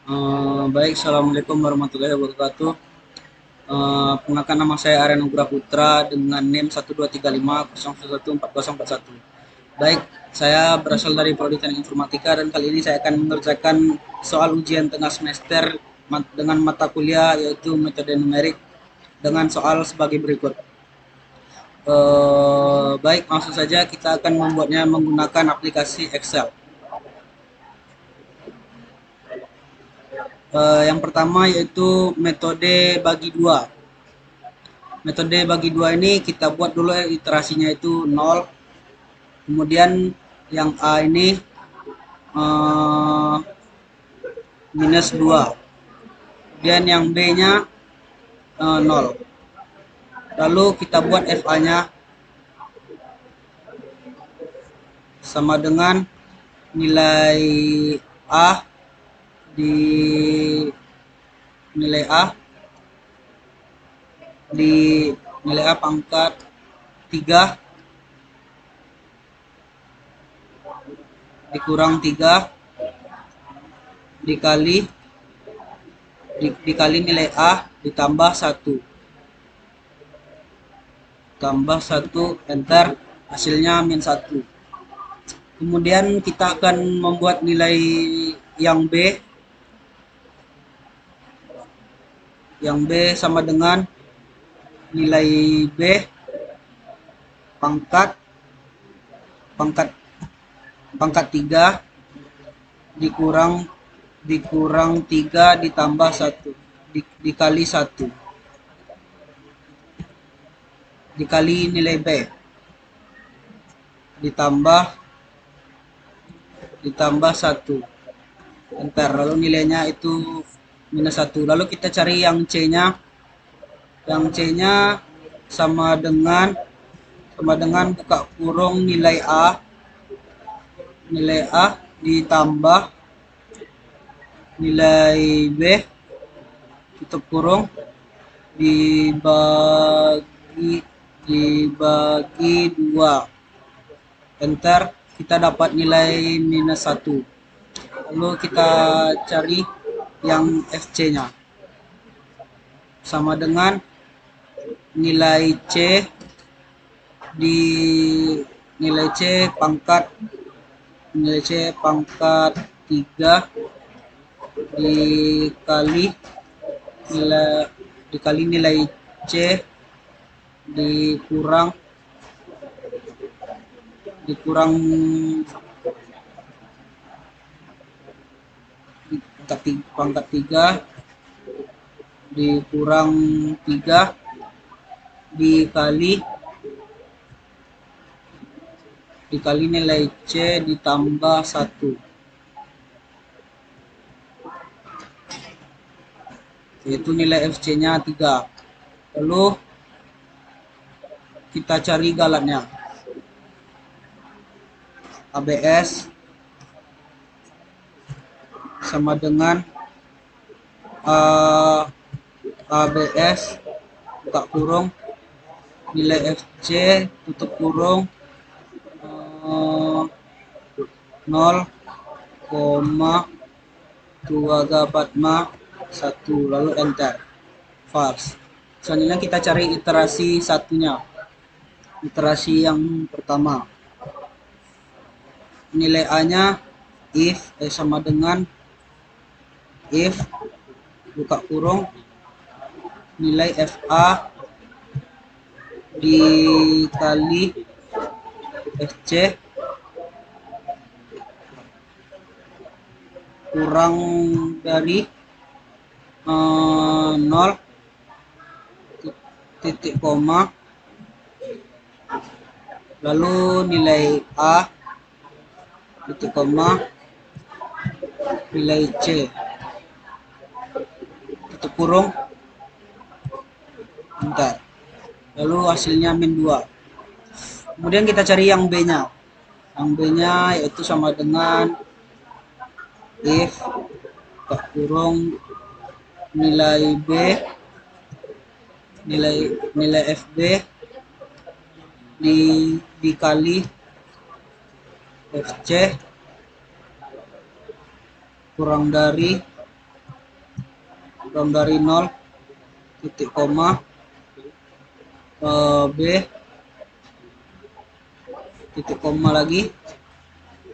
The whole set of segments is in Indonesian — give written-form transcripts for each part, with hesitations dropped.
Baik, Assalamualaikum warahmatullahi wabarakatuh. Perkenalkan, nama saya Arya Nugraha Putra dengan NIM 12350114041. Baik, saya berasal dari Prodi Teknik Informatika dan kali ini saya akan mengerjakan soal ujian tengah semester dengan mata kuliah yaitu metode numerik dengan soal sebagai berikut. Baik, langsung saja kita akan membuatnya menggunakan aplikasi Excel. Yang pertama yaitu metode bagi dua. Metode bagi dua ini kita buat dulu iterasinya itu 0. Kemudian yang A ini eh, minus 2. Kemudian yang B nya 0. Lalu kita buat FA nya sama dengan nilai A di nilai A di nilai A pangkat 3 dikurang 3 dikali nilai A ditambah 1 tambah 1 enter, hasilnya min 1. Kemudian kita akan membuat nilai yang B. Yang B sama dengan nilai B pangkat 3 dikurang 3 ditambah 1 dikali 1 dikali nilai B ditambah 1 enter, lalu nilainya itu minus 1. Lalu kita cari yang C nya. Yang C nya sama dengan buka kurung nilai A ditambah nilai B tutup kurung dibagi 2 enter, kita dapat nilai minus 1. Lalu kita cari yang FC nya sama dengan nilai C di nilai C pangkat 3 dikali nilai C dikurang pangkat 3 dikurang 3 dikali nilai C ditambah 1, yaitu nilai FC nya 3. Lalu kita cari galatnya. ABS sama dengan ABS buka kurung nilai FC tutup kurung 0,245 lalu enter, false. Selanjutnya kita cari iterasi satunya, iterasi yang pertama. Nilai A nya if sama dengan if buka kurung nilai FA dikali FC kurang dari 0 titik koma, lalu nilai A titik koma nilai C tutup kurung bentar, lalu hasilnya min 2. Kemudian kita cari yang B nya. Yang B nya yaitu sama dengan if buka kurung nilai B nilai FB dikali FC kurang dari kurang dari 0, titik koma, B, titik koma lagi,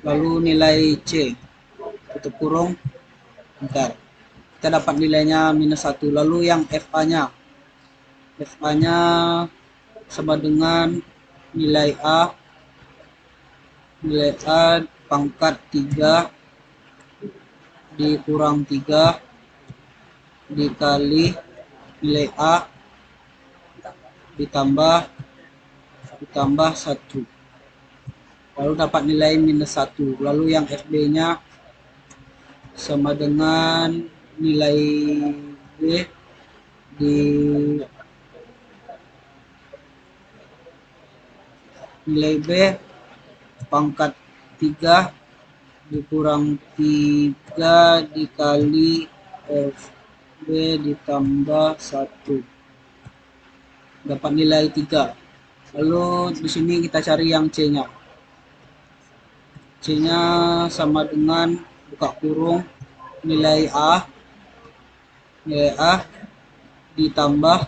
lalu nilai C, tutup kurung, bentar. Kita dapat nilainya -1. Lalu yang FA-nya, FA-nya sama dengan nilai A pangkat 3 dikurang 3 dikali nilai A ditambah 1, lalu dapat nilai -1. Lalu yang FB-nya sama dengan nilai B di nilai B pangkat 3 dikurang 3 dikali FB ditambah 1, dapat nilai 3. Lalu di sini kita cari yang C-nya. C-nya sama dengan buka kurung nilai A ditambah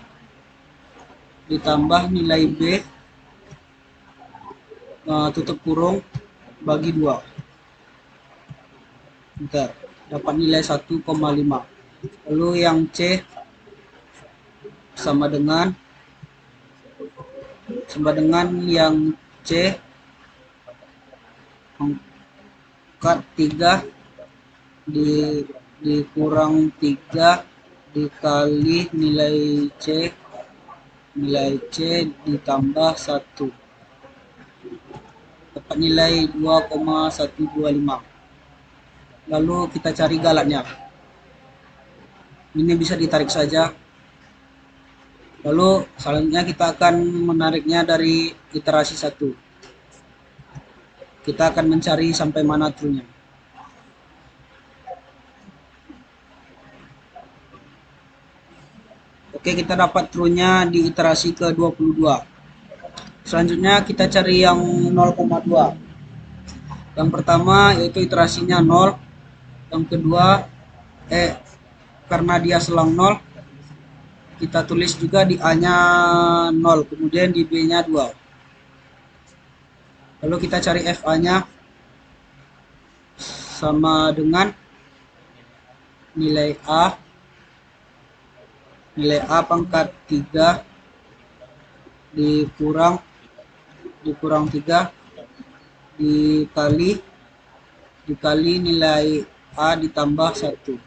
nilai B, tutup kurung, bagi 2. Bentar, dapat nilai 1,5. Lalu yang C sama dengan yang C pangkat 3 dikurang 3 dikali nilai C ditambah 1, dapat nilai 2,125. Lalu kita cari galatnya. Ini bisa ditarik saja. Lalu selanjutnya kita akan menariknya dari iterasi 1. Kita akan mencari sampai mana true-nya. Oke, kita dapat true-nya di iterasi ke-22. Selanjutnya kita cari yang 0,2. Yang pertama yaitu iterasinya 0. Yang kedua, karena dia selang 0, kita tulis juga di A-nya 0, kemudian di B-nya 2. Lalu kita cari FA-nya sama dengan nilai A pangkat 3 dikurang 3 dikali nilai A ditambah 1.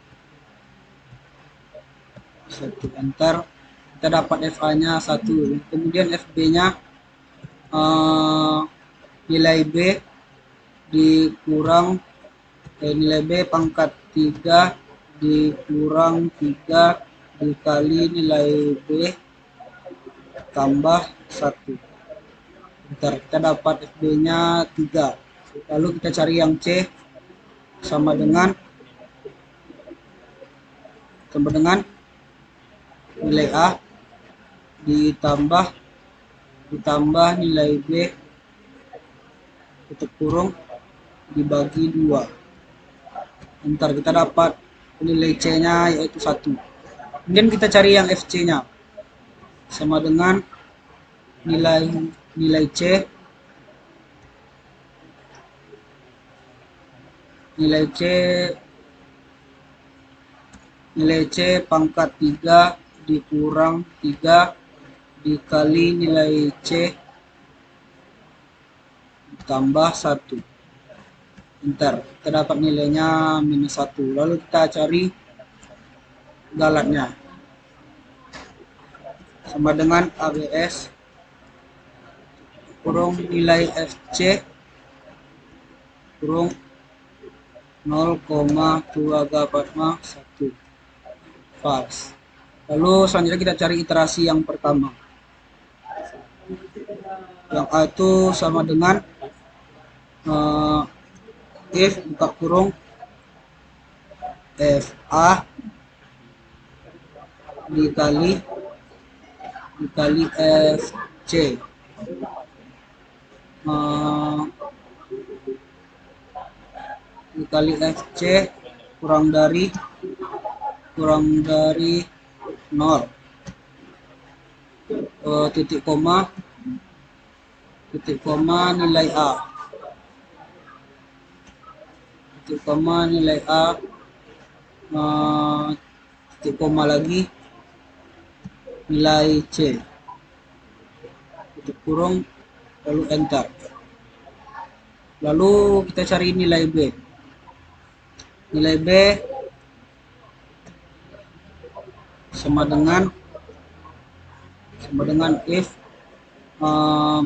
Enter. Kita dapat FA-nya 1. Kemudian FB-nya nilai B dikurang nilai B pangkat 3 dikurang 3 dikali nilai B tambah 1. Bentar, kita dapat FB-nya 3. Lalu kita cari yang C sama dengan nilai A ditambah nilai B tutup kurung dibagi 2. Bentar, kita dapat nilai C-nya yaitu 1. Kemudian kita cari yang FC-nya sama dengan nilai C pangkat 3 dikurang 3 dikali nilai C tambah 1. Bentar, kita dapat nilainya -1. Lalu kita cari galatnya sama dengan ABS kurung nilai FC kurung 0,241 false. Lalu selanjutnya kita cari iterasi yang pertama. Yang A itu sama dengan if buka kurung FA dikali FC dikali FC kurang dari kurang dari 0. Titik koma nilai A, titik koma nilai A, titik koma lagi nilai C, titik kurung, lalu enter. Lalu kita cari nilai B. Nilai B sama dengan if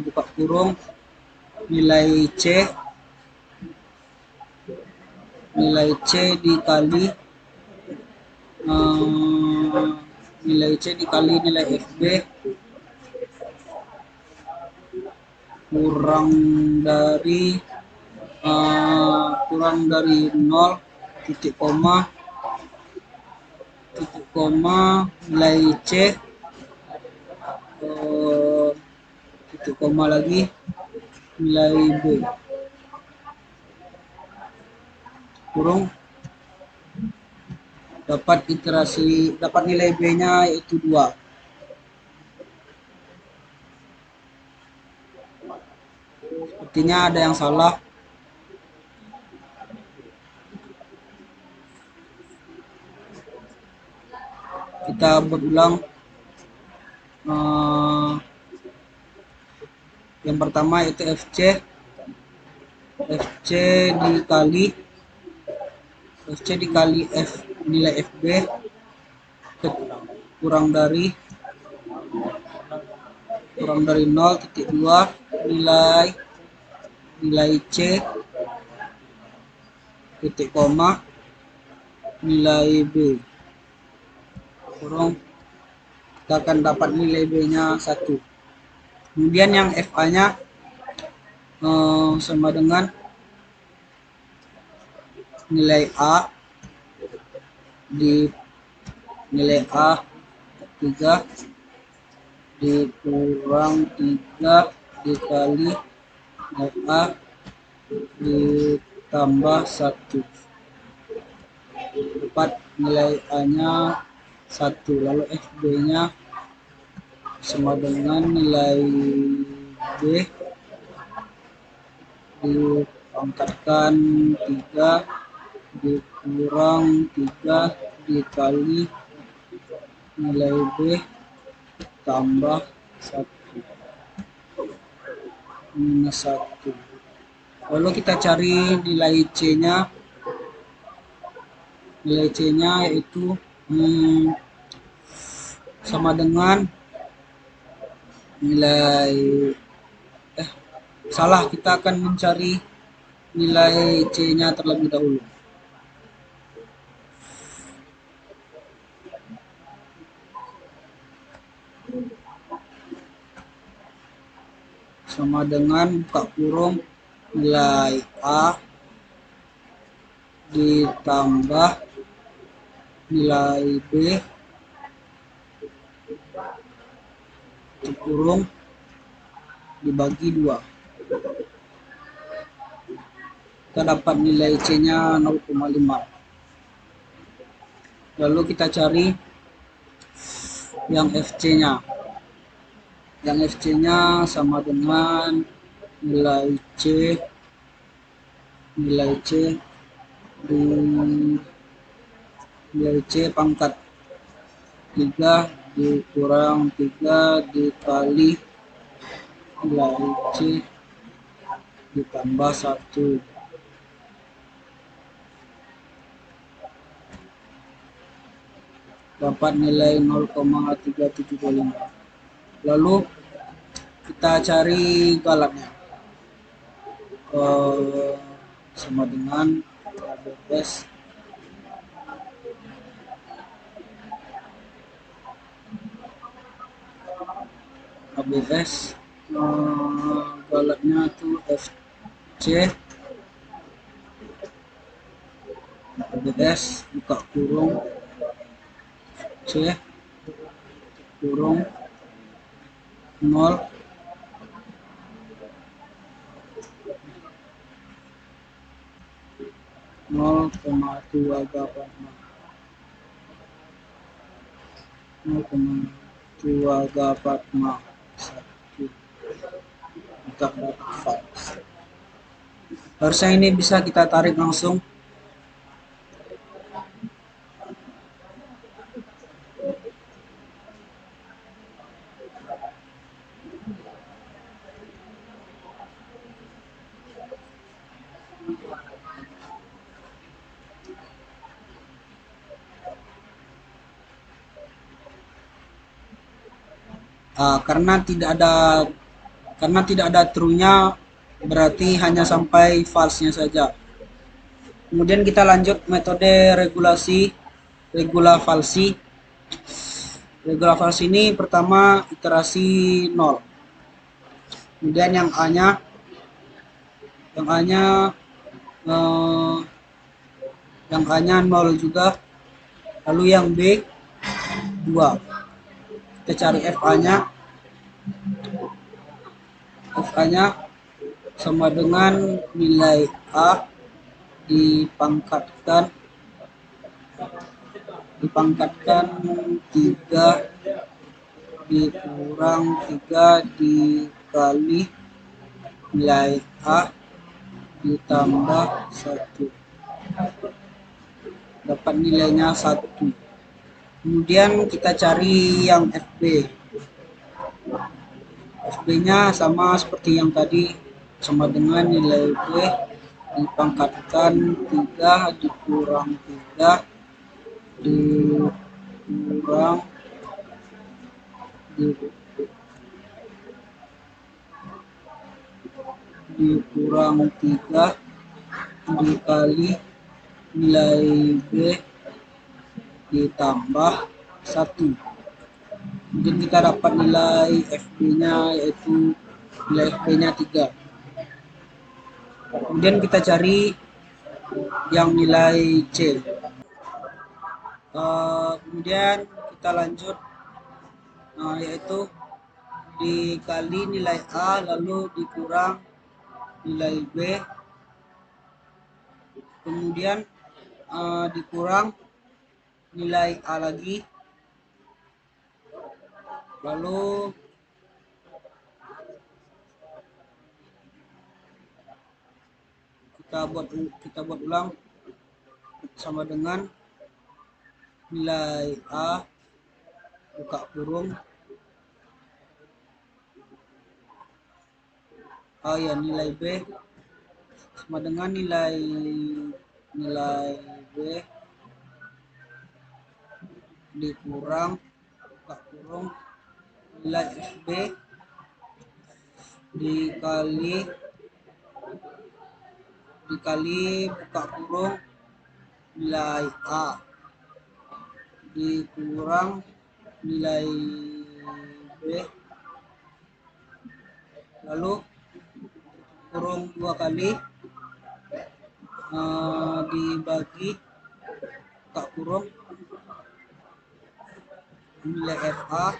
buka kurung nilai C dikali nilai FB kurang dari 0 titik koma nilai C titik koma lagi nilai B kurung dapat nilai B nya yaitu 2. Sepertinya ada yang salah. Kita berulang. Yang pertama itu FC dikali nilai FB kurang dari 0.2 nilai C titik koma nilai B kurung, kita akan dapat nilai B nya 1. Kemudian yang FA nya sama dengan nilai A di nilai A 3 dikurang 3 dikali FA ditambah 1, dapat nilai A nya 1. Lalu FB nya sama dengan nilai B dipangkatkan 3 dikurang 3 dikali nilai B tambah 1 minus 1. Lalu kita cari nilai C nya. Nilai C nya yaitu sama dengan nilai kita akan mencari nilai C nya terlebih dahulu. Sama dengan buka kurung nilai A ditambah nilai B kurung dibagi 2. Kita dapat nilai C nya 0,5. Lalu kita cari yang FC nya. Yang FC nya sama dengan nilai C pangkat 3 dikurang 3 dikali nilai C ditambah 1. Dapat nilai 0,375. Lalu kita cari galaknya. Sama dengan ABS galaknya tuh FC ABS buka kurung C kurung 0 0,286. 0,2 untuk dapat false. Harusnya ini bisa kita tarik langsung. Karena tidak ada true-nya, berarti hanya sampai false-nya saja. Kemudian kita lanjut metode regula falsi. Regula falsi ini pertama iterasi 0. Kemudian yang A-nya eh, yang A-nya 0 juga. Lalu yang B 2. Kita cari FA-nya. FA-nya sama dengan nilai A dipangkatkan 3 dikurang 3 dikali nilai A ditambah 1. Dapat nilainya 1. Kemudian kita cari yang FB. FB-nya sama seperti yang tadi, sama dengan nilai B dipangkatkan 3 dikurang 3 dikurang 3 dikali nilai B ditambah 1. Kemudian kita dapat nilai FB-nya, yaitu nilai FB-nya 3. Kemudian kita cari yang nilai C. Kemudian kita lanjut, yaitu dikali nilai A lalu dikurang nilai B, kemudian dikurang nilai A lagi, lalu kita buat ulang sama dengan nilai A buka kurung nilai B sama dengan nilai B dikurang buka kurung nilai FB dikali buka kurung nilai A dikurang nilai B lalu kurung 2 kali dibagi buka kurung nilai FA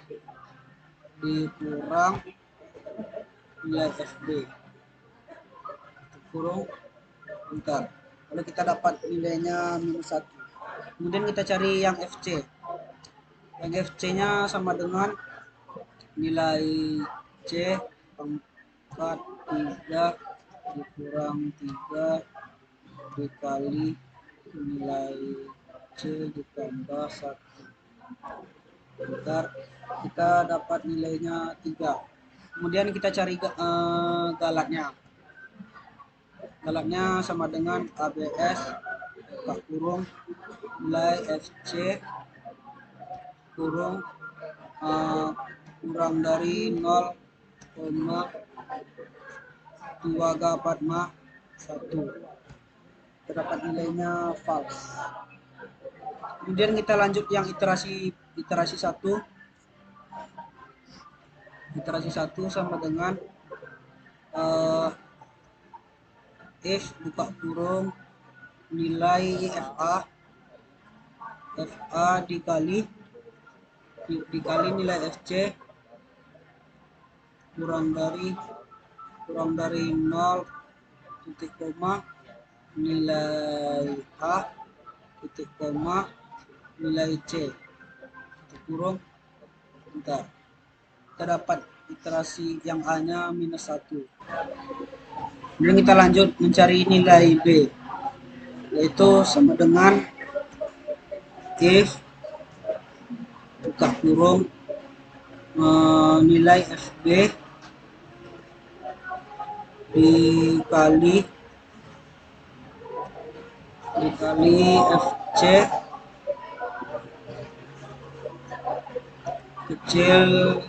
dikurang nilai FB kurung bentar, lalu kita dapat nilainya -1. Kemudian kita cari yang FC. Yang FC nya sama dengan nilai C pangkat 3 dikurang 3 dikali nilai C ditambah 1. Bentar, kita dapat nilainya 3. Kemudian kita cari galatnya. Galatnya sama dengan ABS buka kurung nilai FC kurung kurang dari 0,2 terdapat nilainya false. Kemudian kita lanjut yang iterasi 1. Iterasi 1 sama dengan if buka kurung nilai FA dikali nilai FC kurang dari 0 titik koma nilai A titik koma nilai C titik kurung Bentar. Kita dapat iterasi yang A-nya -1. Kemudian kita lanjut mencari nilai B, yaitu sama dengan if buka kurung nilai FB dikali FC kecil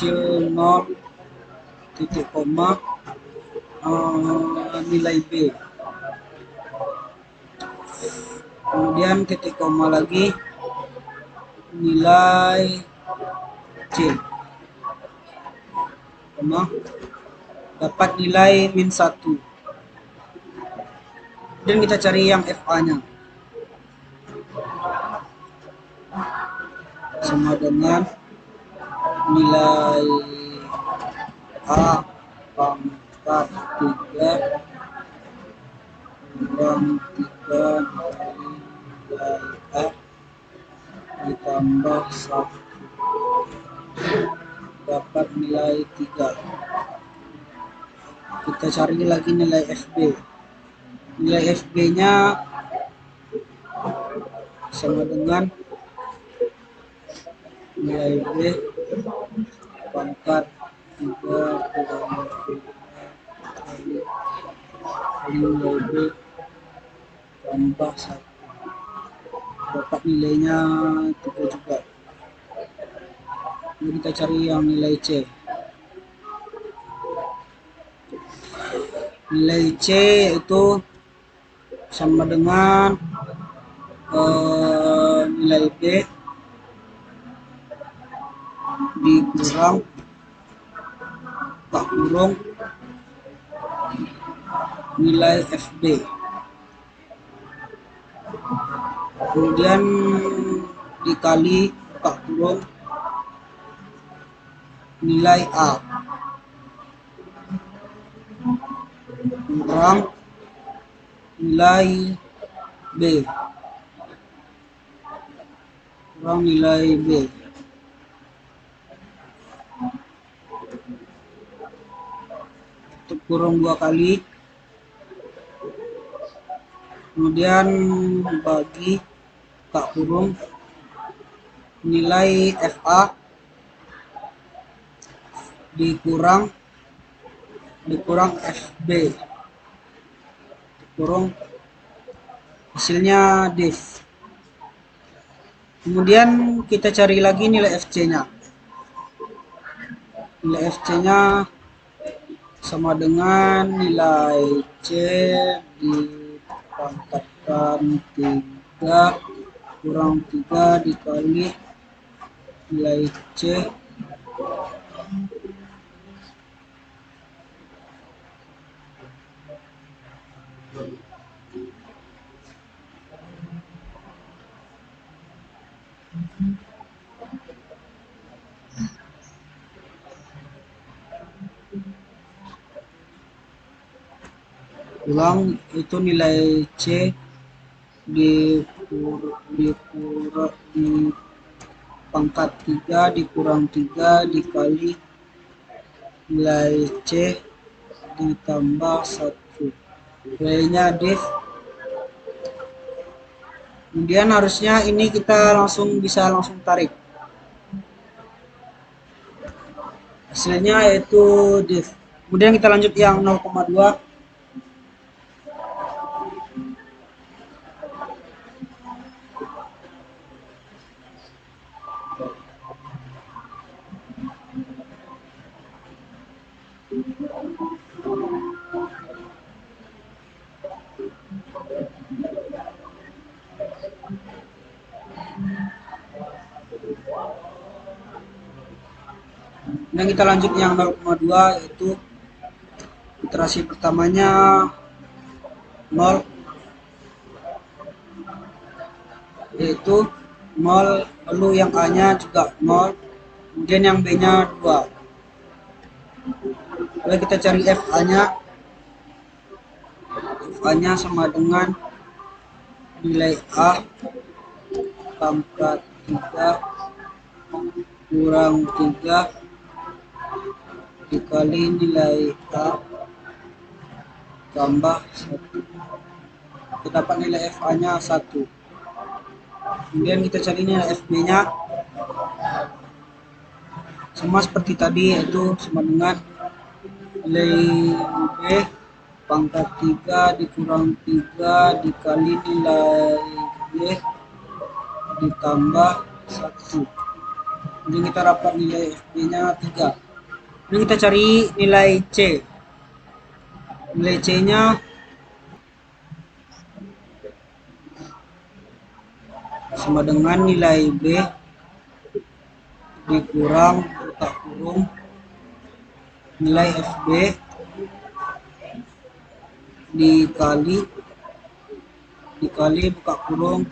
0 titik koma nilai B, kemudian titik koma lagi nilai C, koma dapat nilai -1. Dan kita cari yang FA-nya sama dengan nilai A pangkat 3 kurang 3 dikali nilai A ditambah 1 dapat nilai 3. Kita cari lagi nilai FB. Nilai FB-nya sama dengan nilai B pangkat 3 kurang 3 kali nilai B tambah 1 dapat nilainya 3 juga. Jadi kita cari yang nilai C. Nilai C itu sama dengan nilai B dikurang tak kurung nilai FB, kemudian dikali tak kurung nilai A kurang nilai B kurang nilai B. Untuk kurung 2 kali, kemudian bagi tak kurung nilai FA dikurang FB kurung hasilnya div. Kemudian kita cari lagi nilai FC-nya. Nilai FC-nya sama dengan nilai C dipangkatkan 3 kurang 3 dikali nilai C ulang itu nilai C di pangkat 3 dikurang 3 dikali nilai C ditambah 1 nilainya div. Kemudian harusnya ini kita bisa langsung tarik hasilnya yaitu div. Kemudian kita lanjut yang 0,2. Dan kita lanjut yang 0,2 yaitu iterasi pertamanya 0 yaitu 0, lalu yang A nya juga 0, kemudian yang B nya 2. Lalu kita cari FA nya sama dengan nilai A pangkat 3 kurang 3 dikali nilai A tambah 1. Kita dapat nilai FA nya 1. Kemudian kita cari nilai FB nya sama seperti tadi, yaitu sama dengan nilai B pangkat 3 dikurang 3 dikali nilai B ditambah 1. Jadi kita dapat nilai FB nya 3. Ini kita cari nilai C. Nilai C nya sama dengan nilai B dikurang buka kurung nilai FB dikali buka kurung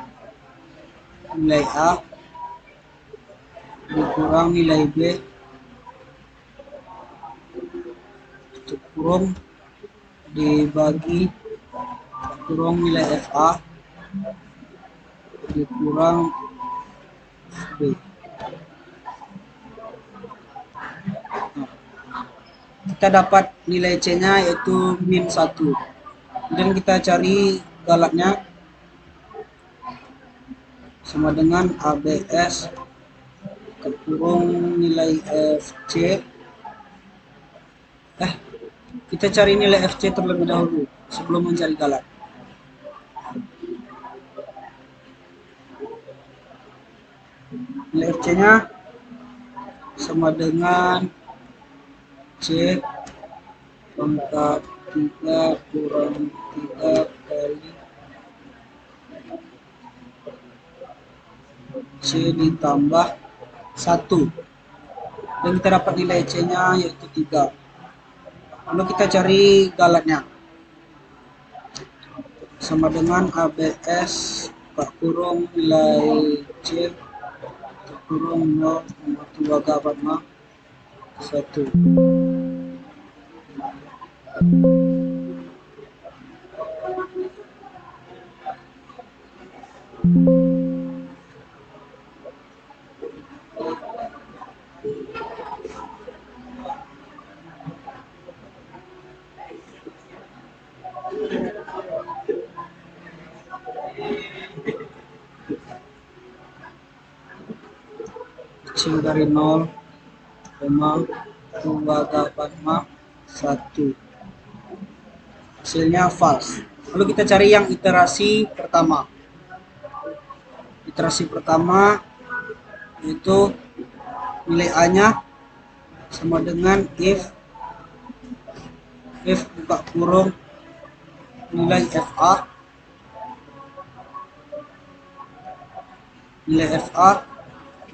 nilai A dikurang nilai B tutup kurung dibagi kurung nilai FA dikurang FB. Kita dapat nilai C nya yaitu min 1. Dan kita cari galaknya sama dengan ABS kurung nilai FC. Kita cari nilai FC terlebih dahulu sebelum mencari galak. Nilai FC nya sama dengan C pangkat 3 kurang 3 kali C ditambah 1. Dan kita dapat nilai C nya yaitu 3. Lalu kita cari galaknya sama dengan ABS buka kurung nilai C kurung 0,2 gabatma 1. Kecil dari 0,2 1. Hasilnya false. Lalu kita cari yang iterasi pertama. Iterasi pertama yaitu nilai A nya sama dengan if buka kurung nilai FA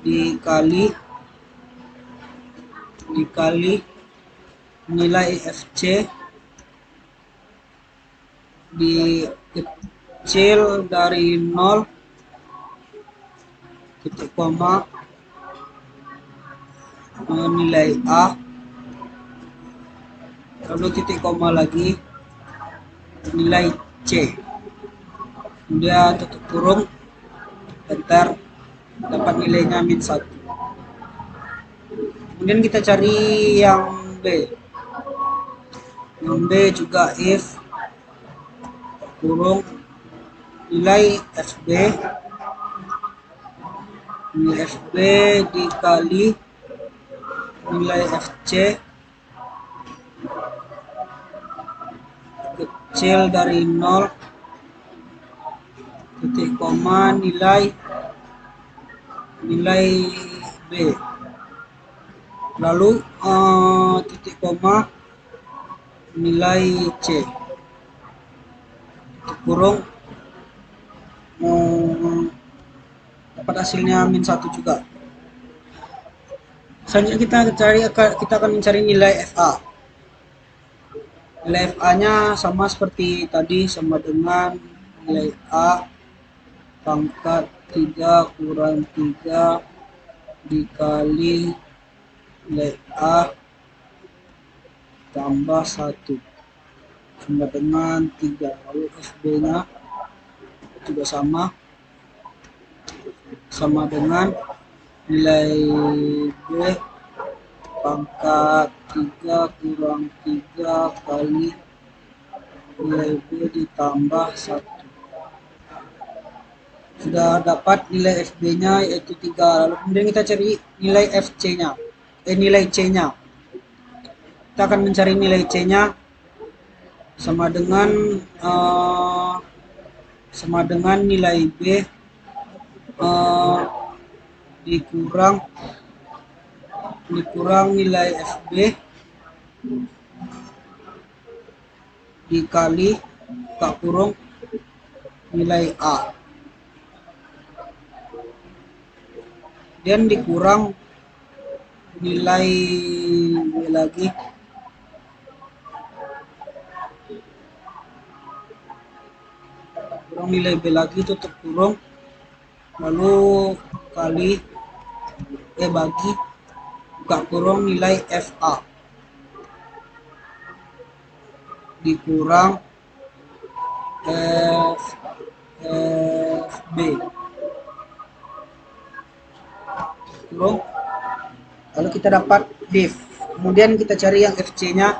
dikali nilai FC dikecil dari 0 titik koma nilai A lalu titik koma lagi nilai C, kemudian tutup kurung enter, dapat nilainya min 1. Kemudian kita cari yang B. Yang B juga if kurung nilai FB dikali nilai FC kecil dari 0 titik koma nilai B lalu titik koma nilai C kurung dapat hasilnya min 1 juga. Selanjutnya kita akan mencari nilai FA. Nilai FA nya sama seperti tadi, sama dengan nilai A pangkat 3 kurang 3 dikali nilai A tambah 1 sama dengan 3. Lalu FB nya juga sama dengan nilai B pangkat 3 kurang 3 kali nilai B ditambah 1. Sudah dapat nilai FB-nya yaitu 3. Lalu kemudian kita cari nilai FC-nya. Nilai C-nya. Kita akan mencari nilai C-nya sama dengan nilai B dikurang nilai FB dikali tak kurung nilai A. Dan dikurang nilai B lagi tutup kurung, lalu kali bagi buka kurung nilai FA dikurang FB kurung, lalu kita dapat div. Kemudian kita cari yang FC-nya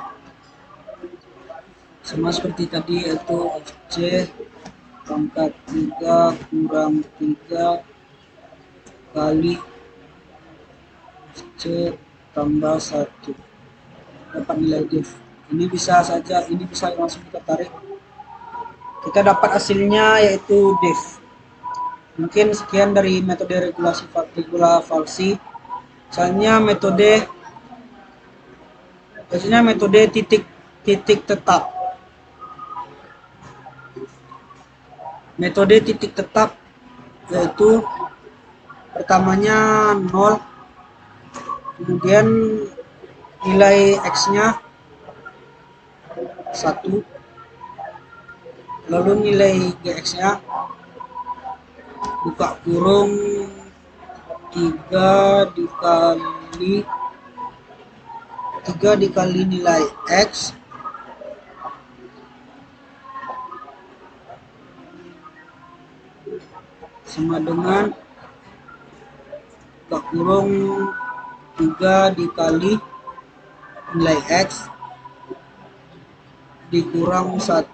sama seperti tadi, yaitu FC pangkat 3 kurang 3 kali C tambah 1. Dapat nilai div. Ini bisa saja, ini bisa langsung kita tarik. Kita dapat hasilnya yaitu div. Mungkin sekian dari metode regulasi. Misalnya metode titik tetap. Metode titik tetap yaitu pertamanya 0, kemudian nilai X-nya 1, lalu nilai GX-nya buka kurung 3 dikali nilai X sama dengan buka kurung 3 dikali nilai X dikurang 1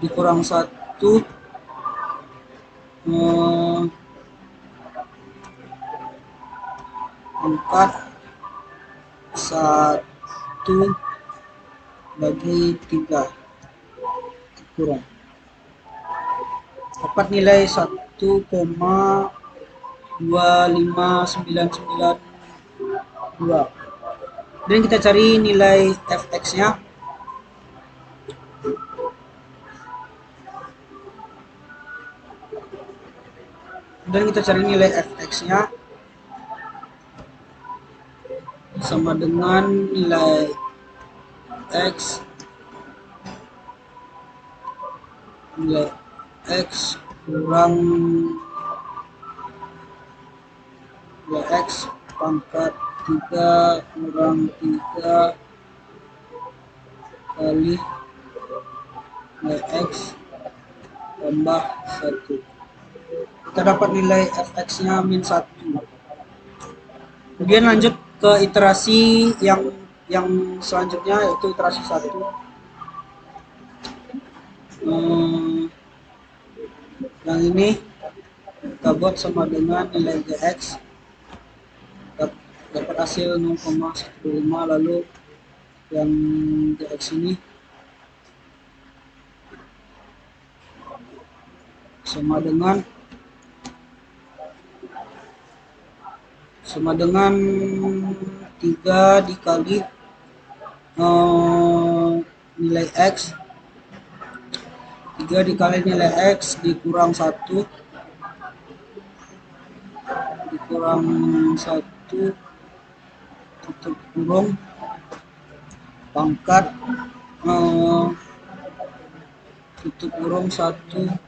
4 1 bagi 3 kurang, dapat nilai 1,25992. Dan kita cari nilai fx-nya. Dan kita cari nilai fx-nya sama dengan nilai x kurang nilai x pangkat 3 kurang 3 kali nilai x tambah 1. Kita dapat nilai fx-nya min 1. Kemudian lanjut ke iterasi yang selanjutnya, yaitu iterasi 1. Yang ini kita buat sama dengan nilai gx, dapat hasil 0,15, lalu yang gx ini sama dengan 3 dikali nilai x, 3 dikali nilai x dikurang 1 tutup kurung pangkat tutup kurung 1/3,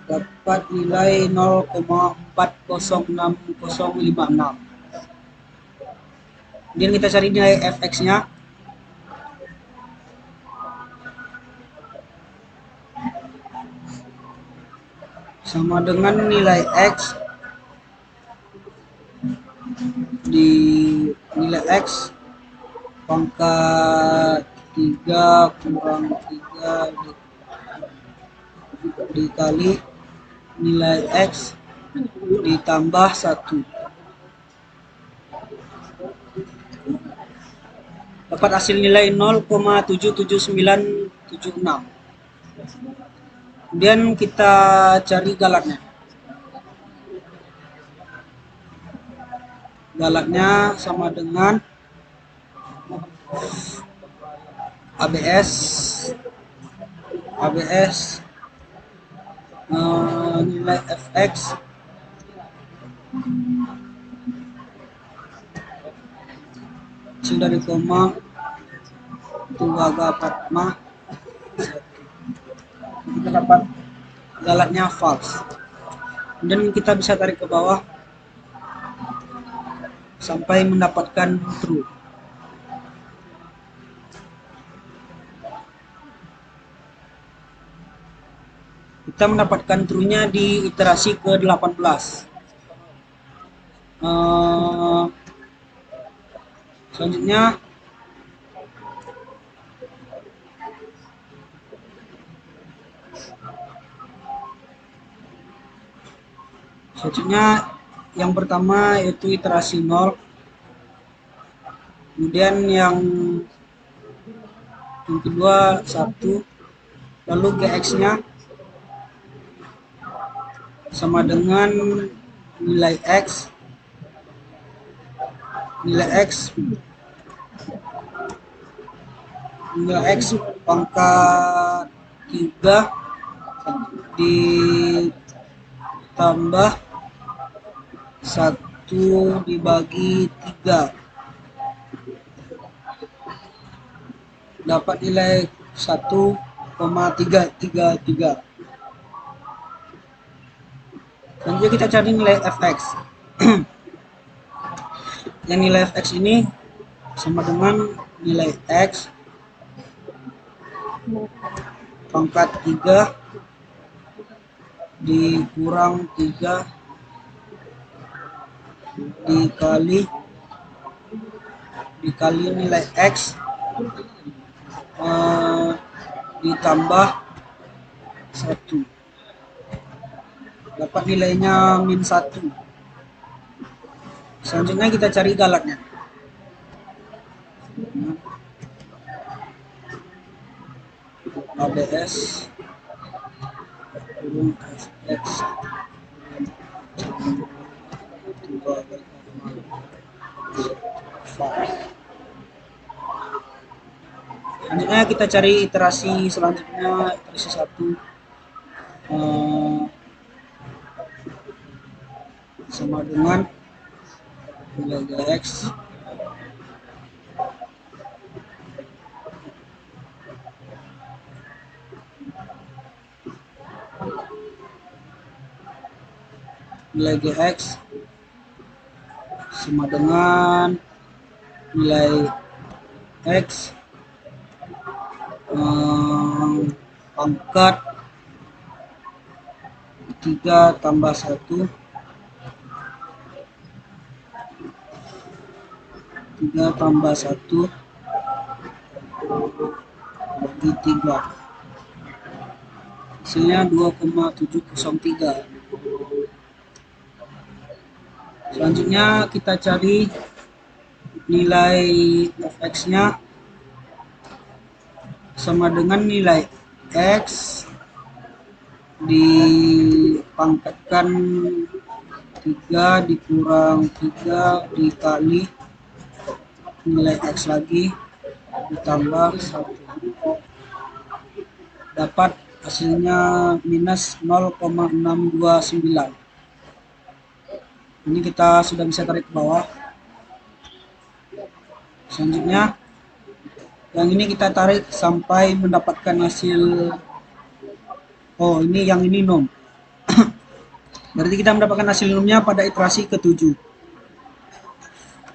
dapat nilai 0,406056. Kemudian kita cari nilai fx-nya. sama dengan nilai X di nilai X pangkat 3 kurang 3 dikali nilai X ditambah 1. Dapat hasil nilai 0,77976. Kemudian kita cari galaknya. Galaknya sama dengan ABS nilai Fx kecil dari koma 2,4 kita dapat galaknya false. Dan kita bisa tarik ke bawah sampai mendapatkan true. Kita mendapatkan true-nya di iterasi ke-18. Selanjutnya yang pertama yaitu iterasi 0. Kemudian yang kedua 1. Lalu GX-nya sama dengan nilai X pangkat 3 ditambah 1 dibagi 3 dapat nilai 1,333. Selanjutnya kita cari nilai Fx. Yang nilai Fx ini sama dengan nilai X pangkat 3 dikurang 3 dikali nilai X ditambah 1. Dapat nilainya -1. Selanjutnya kita cari galaknya. ABS kurung Fx selanjutnya kita cari iterasi selanjutnya, iterasi 1 sama dengan nilai GX sama dengan nilai X pangkat 3 tambah 1 bagi 3 hasilnya 2,703. Selanjutnya kita cari nilai Fx nya sama dengan nilai X dipangkatkan 3 dikurang 3 dikali nilai X lagi ditambah 1. Dapat hasilnya minus 0,629. Ini kita sudah bisa tarik ke bawah. Selanjutnya yang ini kita tarik sampai mendapatkan hasil, oh ini yang ini nom. Berarti kita mendapatkan hasil nomnya pada iterasi ke-7.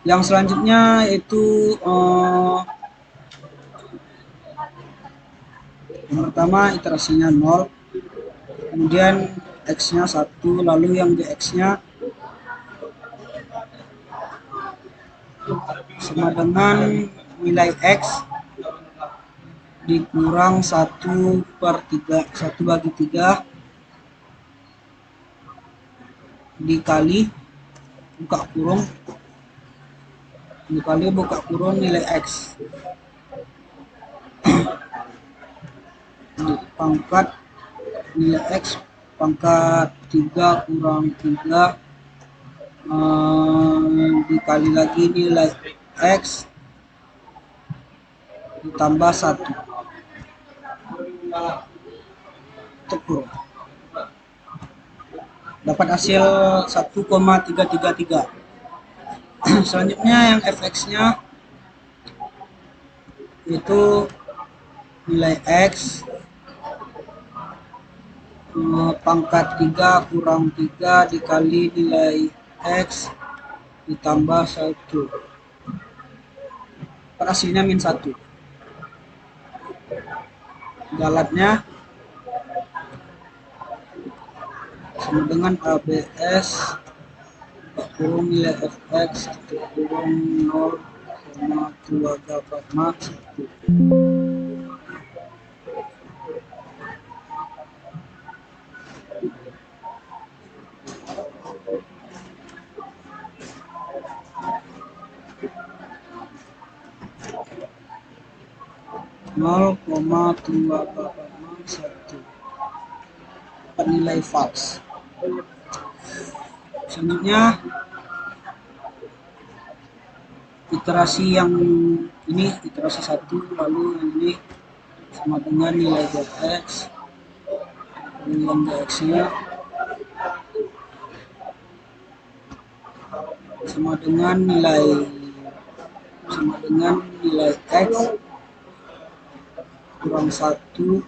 Yang selanjutnya yaitu yang pertama iterasinya 0, kemudian X-nya 1, lalu yang GX-nya sama dengan nilai X dikurang 1/3, 1/3 dikali buka kurung nilai X pangkat nilai X pangkat 3 kurang 3 dikali lagi nilai X ditambah 1 kurung. Dapat hasil 1,333. Selanjutnya yang fx-nya itu nilai X pangkat 3 kurang 3 dikali nilai X ditambah 1. Hasilnya min 1. Galatnya sama dengan ABS kurung nilai fx kurung 0,245 0,281 nilai fals. Selanjutnya iterasi yang ini iterasi 1, lalu yang ini sama dengan nilai GX, yang GX-nya sama dengan nilai X kurang 1/3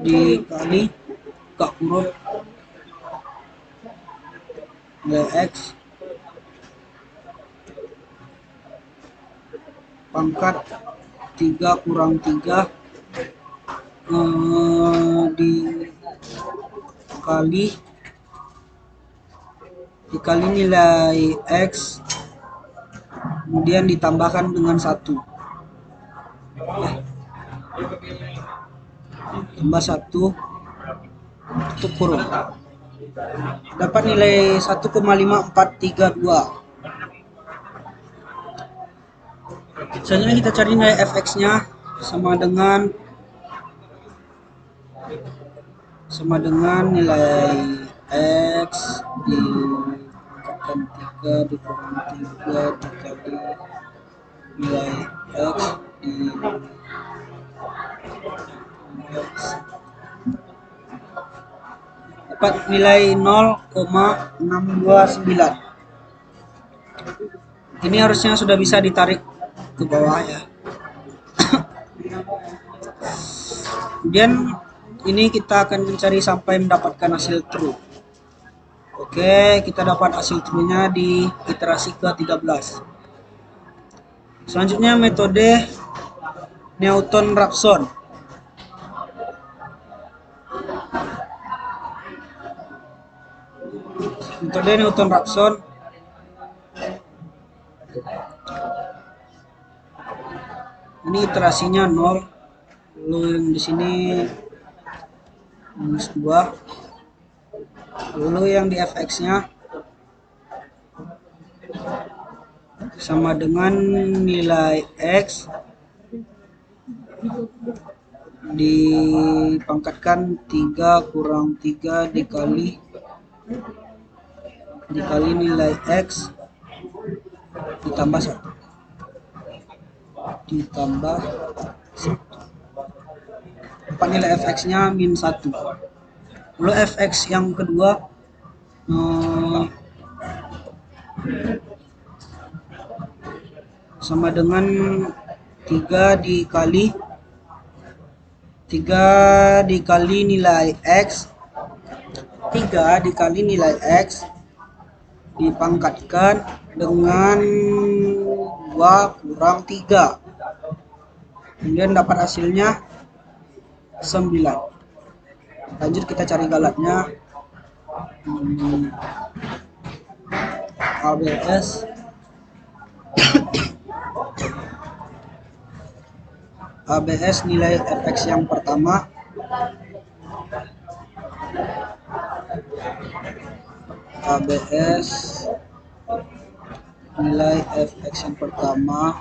dikali buka kurung nilai X pangkat 3 kurang 3 dikali nilai X kemudian ditambahkan dengan 1 tambah 1 tutup kurung, dapat nilai 1,5432. Selanjutnya kita cari nilai fx-nya sama dengan nilai X dipangkatkan 3 dikurang 3 dikali nilai X dapat nilai 0,629. Ini harusnya sudah bisa ditarik ke bawah ya. Kemudian ini kita akan mencari sampai mendapatkan hasil true. Oke, kita dapat hasil true-nya di iterasi ke-13. Selanjutnya metode Newton-Raphson. Metode Newton-Raphson ini iterasinya 0, lalu yang di sini minus 2, lalu yang di fx-nya sama dengan nilai X dipangkatkan 3 kurang 3 dikali nilai X ditambah 1 dapat nilai fx-nya min 1. Lalu fx yang kedua sama dengan 3 dikali nilai X dipangkatkan dengan 2 kurang 3 Kemudian dapat hasilnya 9. Lanjut kita cari galatnya. ABS nilai fx yang pertama nilai fx yang pertama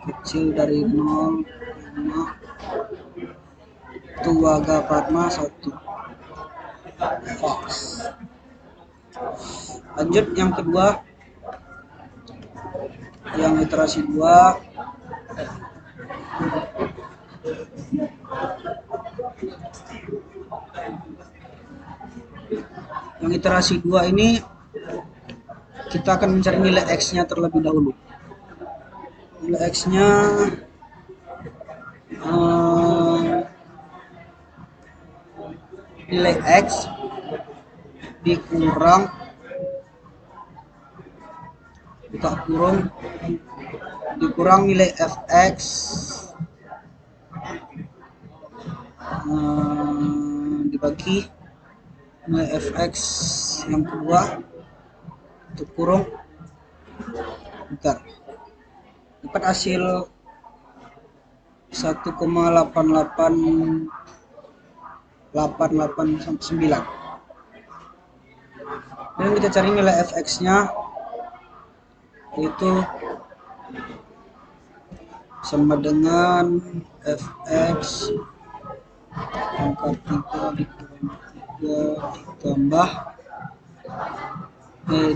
kecil dari 0, 5 tuaga Fatma 1 Fox. Lanjut yang kedua, yang iterasi 2 ini kita akan mencari nilai x-nya terlebih dahulu. Nilai x-nya nilai x dikurang buka kurung dikurang nilai fx dibagi nilai fx yang kedua tutup kurung dapat hasil 1,88889. Dan kita cari nilai fx-nya, yaitu sama dengan fx pangkat 3 dikurang 3 ditambah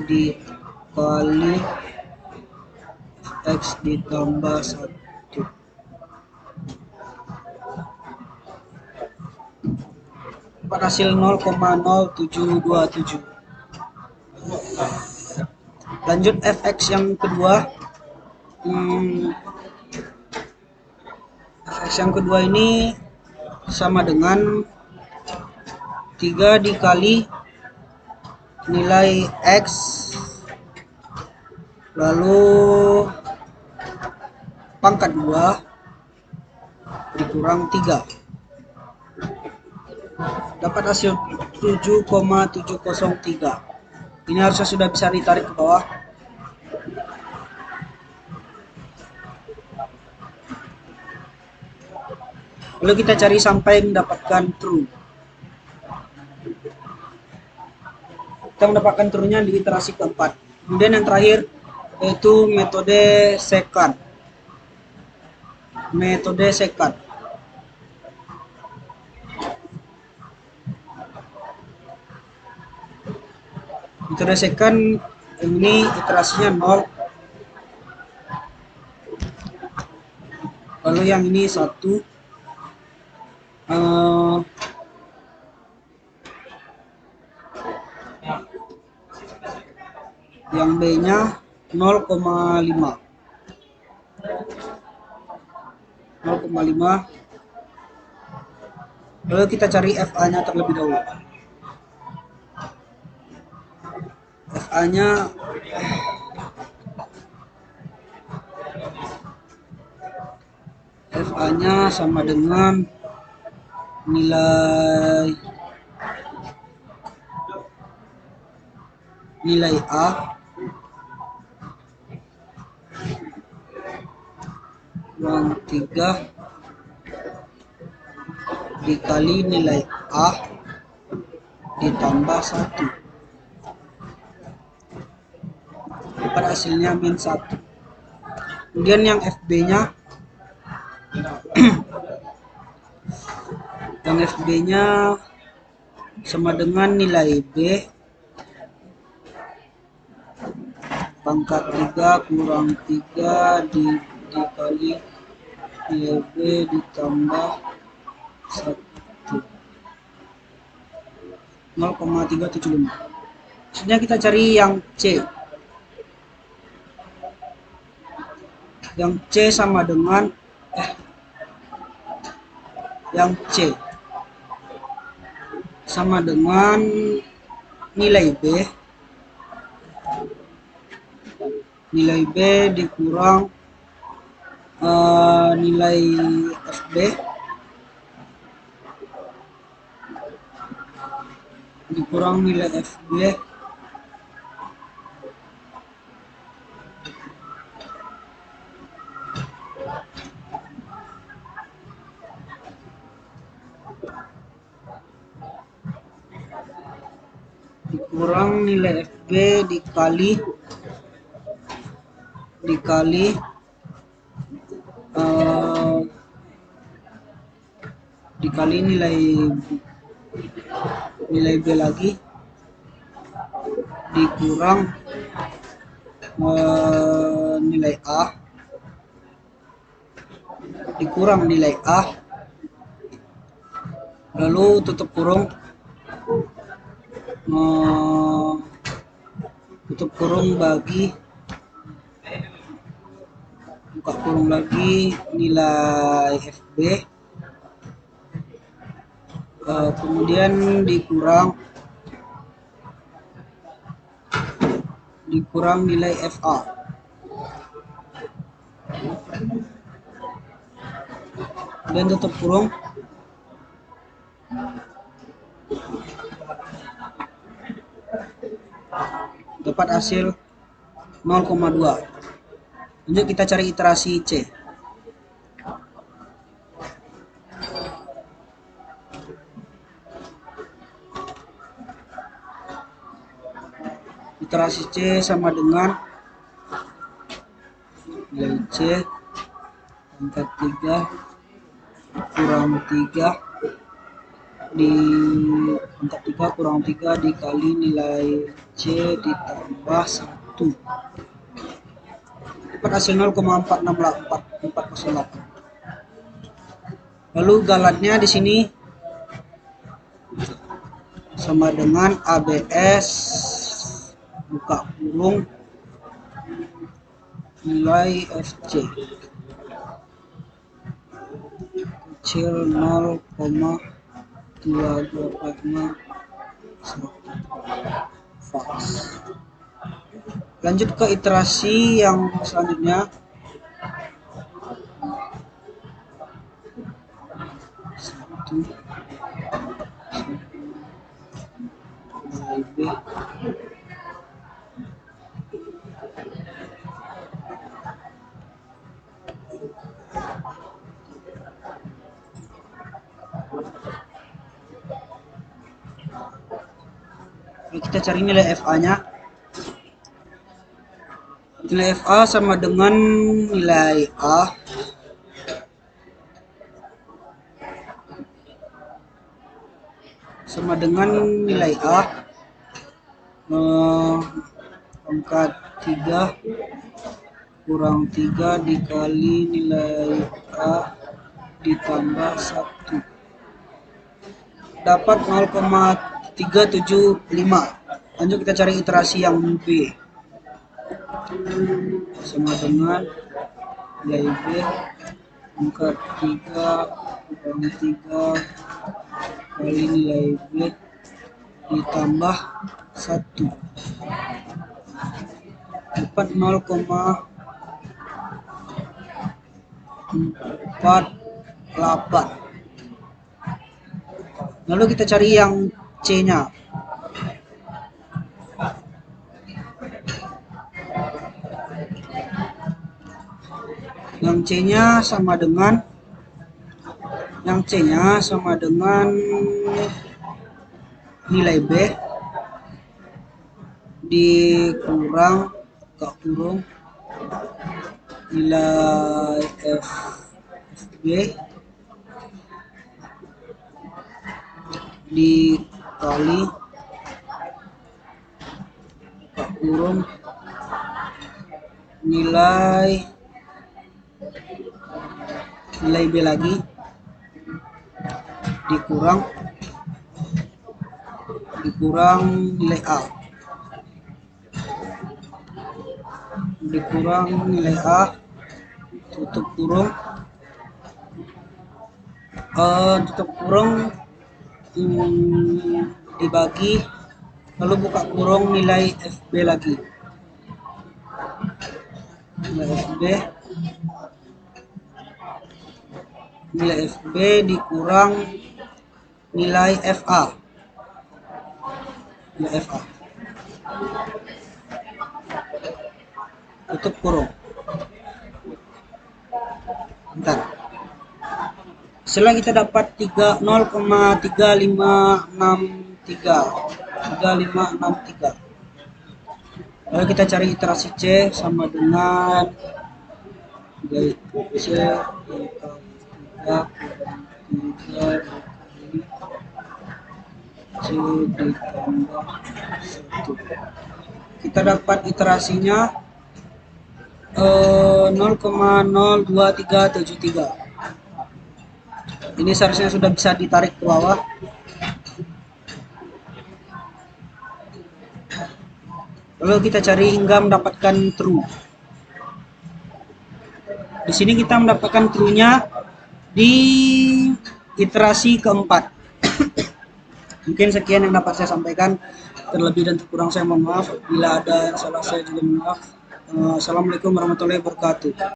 dikali fx ditambah 1. Dapat hasil 0,0727. Lanjut fx yang kedua. Fx yang kedua ini sama dengan 3 dikali nilai x lalu pangkat 2 dikurang 3. Dapat hasil 7,703. Ini harusnya sudah bisa ditarik ke bawah. Lalu kita cari sampai mendapatkan true. Kita mendapatkan true-nya di iterasi keempat. Kemudian yang terakhir yaitu metode second. Metode second ini iterasinya 0, lalu yang ini 1, yang B nya 0,5. Lalu kita cari FA nya terlebih dahulu. FA nya sama dengan nilai A yang 3 dikali nilai A ditambah 1. Dapat hasilnya min 1. Kemudian yang FB nya sama dengan nilai B pangkat 3 kurang 3 dikali nilai B ditambah 1 0,375. Selanjutnya kita cari yang C. Yang C sama dengan nilai B dikurang nilai FB dikurang nilai FB dikurang nilai FB dikali dikali nilai B lagi dikurang nilai A dikurang nilai A lalu tutup kurung bagi buka kurung lagi nilai FB kemudian dikurang nilai FA dan tutup kurung dapat hasil 0,2. Lanjut kita cari iterasi C. Iterasi C sama dengan nilai C pangkat 3 kurang 3 di pangkat 3 kurang 3 dikali nilai C ditambah 1 dapat hasil 0,408. Lalu galatnya di sini sama dengan ABS buka kurung nilai FC kecil 0,225 faks. Lanjut ke iterasi yang selanjutnya. B kita cari nilai FA-nya. Nilai FA sama dengan nilai A sama dengan nilai A pangkat 3 kurang 3 dikali nilai A ditambah 1 dapat 0,375. Lanjut kita cari iterasi yang B sama dengan nilai B pangkat 3 kurang 3 kali nilai B ditambah 1 dapat 0,48. Lalu kita cari yang C-nya. Yang C-nya sama dengan nilai B dikurang kurung nilai FB dikali kurung nilai B lagi dikurang nilai A tutup kurung dibagi lalu buka kurung nilai FB lagi nilai FB nilai FB dikurang nilai FA. Nilai FA. Tutup kurung. Bentar. Setelah kita dapat 0,3563. Lalu kita cari iterasi C sama dengan C C ditambah 1. Kita dapat iterasinya 0,02373. Ini seharusnya sudah bisa ditarik ke bawah. Lalu kita cari hingga mendapatkan true. Di sini kita mendapatkan true-nya di iterasi keempat. Mungkin sekian yang dapat saya sampaikan. Terlebih dan terkurang saya mohon maaf. Bila ada yang salah saya juga mohon maaf. Assalamualaikum warahmatullahi wabarakatuh.